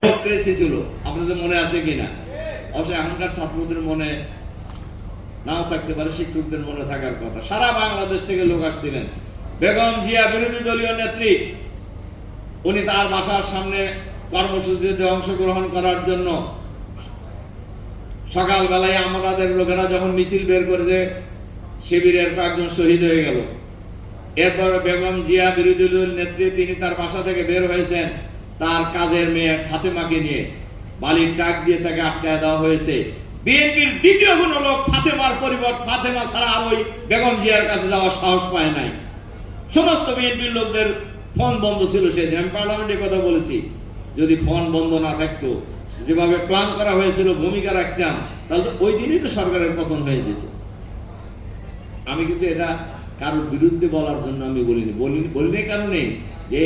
Democracy ছিল, আপনাদের মনে আছে কিনা? অবশ্য এখনকার ছাত্রদের মনে নাও থাকতে পারে, শিক্ষকদের মনে থাকার কথা। সারা বাংলাদেশ থেকে লোক আসছিলেন। বেগম জিয়া বিরোধী দলীয় নেত্রী, উনি তার বাসার সামনে কর্মসূচিতে অংশগ্রহণ করার জন্য সকালবেলায় আমাদের লোকেরা যখন মিছিল বের করেছে, শিবিরের কয়েকজন শহীদ হয়ে গেল। এরপর বেগম জিয়া বিরোধী দলীয় নেত্রী তিনি তার বাসা থেকে বের হয়েছেন তার কাজের মেয়ে ফাতেমাকে নিয়ে। বালির ট্রাক দিয়ে তাকে আটকায় দেওয়া হয়েছে। বিএনপির দ্বিতীয় কোনো লোক ফাতেমার পরিবর্তে ফাতেমা ছাড়া আর ওই বেগম জিয়ার কাছে যাওয়ার সাহস পায় নাই। সমস্ত বিএনপির লোকদের ফোন বন্ধ ছিল সেদিন। আমি পার্লামেন্টে কথা বলেছি, যদি ফোন বন্ধ না থাকতো, যেভাবে প্ল্যান করা হয়েছিল ভূমিকা রাখতাম, তাহলে তো ওই দিনই তো সরকারের পতন হয়ে যেত। আমি কিন্তু এটা কারোর বিরুদ্ধে বলার জন্য আমি বলিনি কারণে যে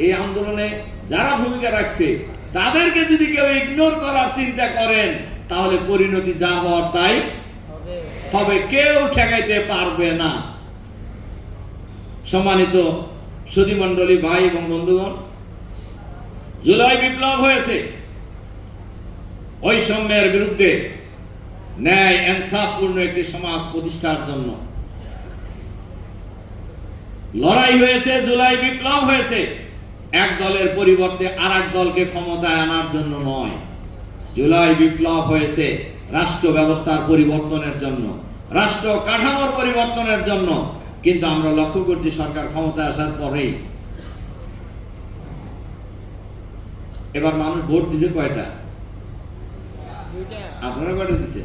এই আন্দোলনে যারা ভূমিকা রাখছে তাদেরকে যদি কেউ ইগনোর করার চিন্তা করেন, তাহলে পরিণতি যা হওয়ার তাই হবে, কেউ ঠেকাইতে পারবে না। সম্মানিত সুধীমণ্ডলী, ভাই এবং বন্ধুগণ, জুলাই বিপ্লব হয়েছে বৈষম্যের বিরুদ্ধে ন্যায় ইনসাফপূর্ণ একটি সমাজ প্রতিষ্ঠার জন্য। লড়াই হয়েছে, জুলাই বিপ্লব হয়েছে এক দলের পরিবর্তে আর এক দলকে ক্ষমতায় আনার জন্য নয়। জুলাই বিপ্লব হয়েছে রাষ্ট্র ব্যবস্থার পরিবর্তনের জন্য, রাষ্ট্র কাঠামোর পরিবর্তনের জন্য। কিন্তু আমরা লক্ষ্য করছি সরকার ক্ষমতায় আসার পরেই এবার মানুষ ভোট দিছে কয়টা? আপনারা কয়টা দিছে?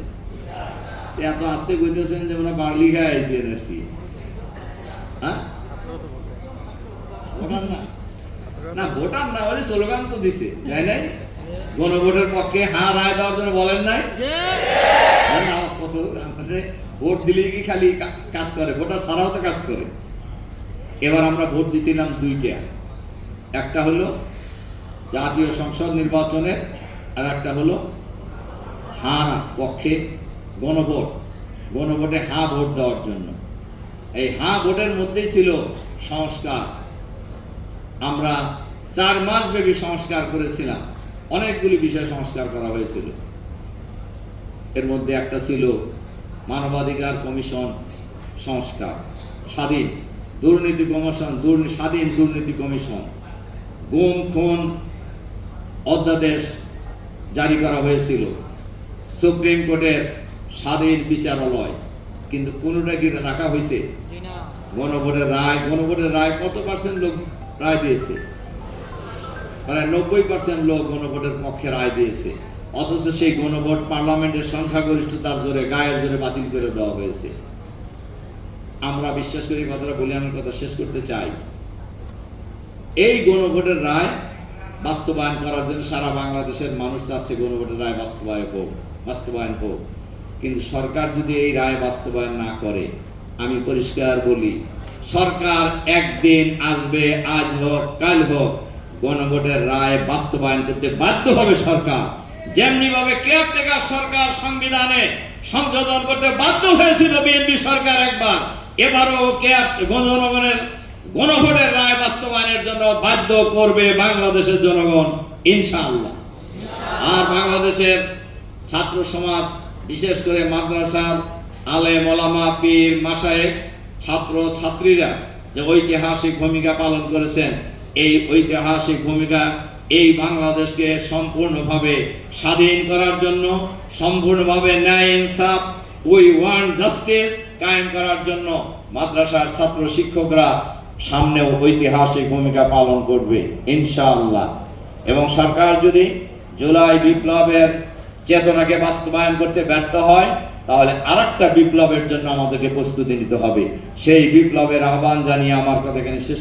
এত আস্তে কইতেছেন যে আমরা বার্লি গায়ে আইছেন আর কি। হ্যাঁ, ভোটার না, ভোটার না, ওই স্লোগান তো দিছে, তাই নাই? গণভোটের পক্ষে হ্যাঁ রায় দেওয়ার জন্য বলেন নাই? ভোট দিলেই কি খালি কাজ করে? ভোটার ছাড়াও তো কাজ করে। এবার আমরা ভোট দিছিলাম দুইটা, একটা হলো জাতীয় সংসদ নির্বাচনের, আর একটা হলো হ্যাঁ পক্ষে গণভোটে হ্যাঁ ভোট দেওয়ার জন্য। এই হ্যাঁ ভোটের মধ্যেই ছিল সংস্কার। আমরা 4 মাস ব্যাপী সংস্কার করেছিলাম, অনেকগুলি বিষয় সংস্কার করা হয়েছিল। এর মধ্যে একটা ছিল মানবাধিকার কমিশন সংস্কার, স্বাধীন দুর্নীতি কমিশন, স্বাধীন দুর্নীতি কমিশন, গুম খুন অধ্যাদেশ জারি করা হয়েছিল, সুপ্রিম কোর্টের স্বাধীন বিচারালয়। কিন্তু কোনটা কি রাখা হয়েছে? গণভোটের রায় কত পার্সেন্ট লোক রায় দিয়েছে? প্রায় 90% লোক গণভোটের পক্ষে রায় দিয়েছে। অথচ সেই গণভোট পার্লামেন্টের সংখ্যাগরিষ্ঠতার জোরে, গায়ের জোরে বাতিল করে দেওয়া হয়েছে। আমরা বিশ্বাস করি, কথাটা বলে আমি কথা শেষ করতে চাই, এই গণভোটের রায় বাস্তবায়ন করার জন্য সারা বাংলাদেশের মানুষ চাচ্ছে গণভোটের রায় বাস্তবায়ন হোক। কিন্তু সরকার যদি এই রায় বাস্তবায়ন না করে, আমি পরিষ্কার বলি, সরকার একদিন আসবে, আজ হোক কাল হোক, গণভোটের রায় বাস্তবায়ন করতে বাধ্য হবে সরকার। যেমনি ভাবে কেয়ারটেকার সরকার সংবিধানে সংশোধন করতে বাধ্য হয়েছিল বিএনপি সরকার একবার, এবারও জনগণের গণভোটের রায় বাস্তবায়নের জন্য বাধ্য করবে বাংলাদেশের জনগণ, ইনশাআল্লাহ। আর বাংলাদেশের ছাত্র সমাজ, বিশেষ করে মাদ্রাসার আলেম ওলামা, পীর মাশায়েখ, ছাত্র ছাত্রীরা যে ঐতিহাসিক ভূমিকা পালন করেছেন, এই ঐতিহাসিক ভূমিকা এই বাংলাদেশকে সম্পূর্ণভাবে স্বাধীন করার জন্য, সম্পূর্ণভাবে ন্যায় ইনসাফ, উই ওয়ান্ট জাস্টিস কায়েম করার জন্য মাদ্রাসার ছাত্র শিক্ষকরা সামনেও ঐতিহাসিক ভূমিকা পালন করবে ইনশাআল্লাহ। এবং সরকার যদি জুলাই বিপ্লবের চেতনাকে বাস্তবায়ন করতে ব্যর্থ হয়, তাহলে আরেকটা বিপ্লবের জন্য আমাদেরকে প্রস্তুতি নিতে হবে। সেই বিপ্লবের আহ্বান জানিয়ে আমার কথা এখানে শেষ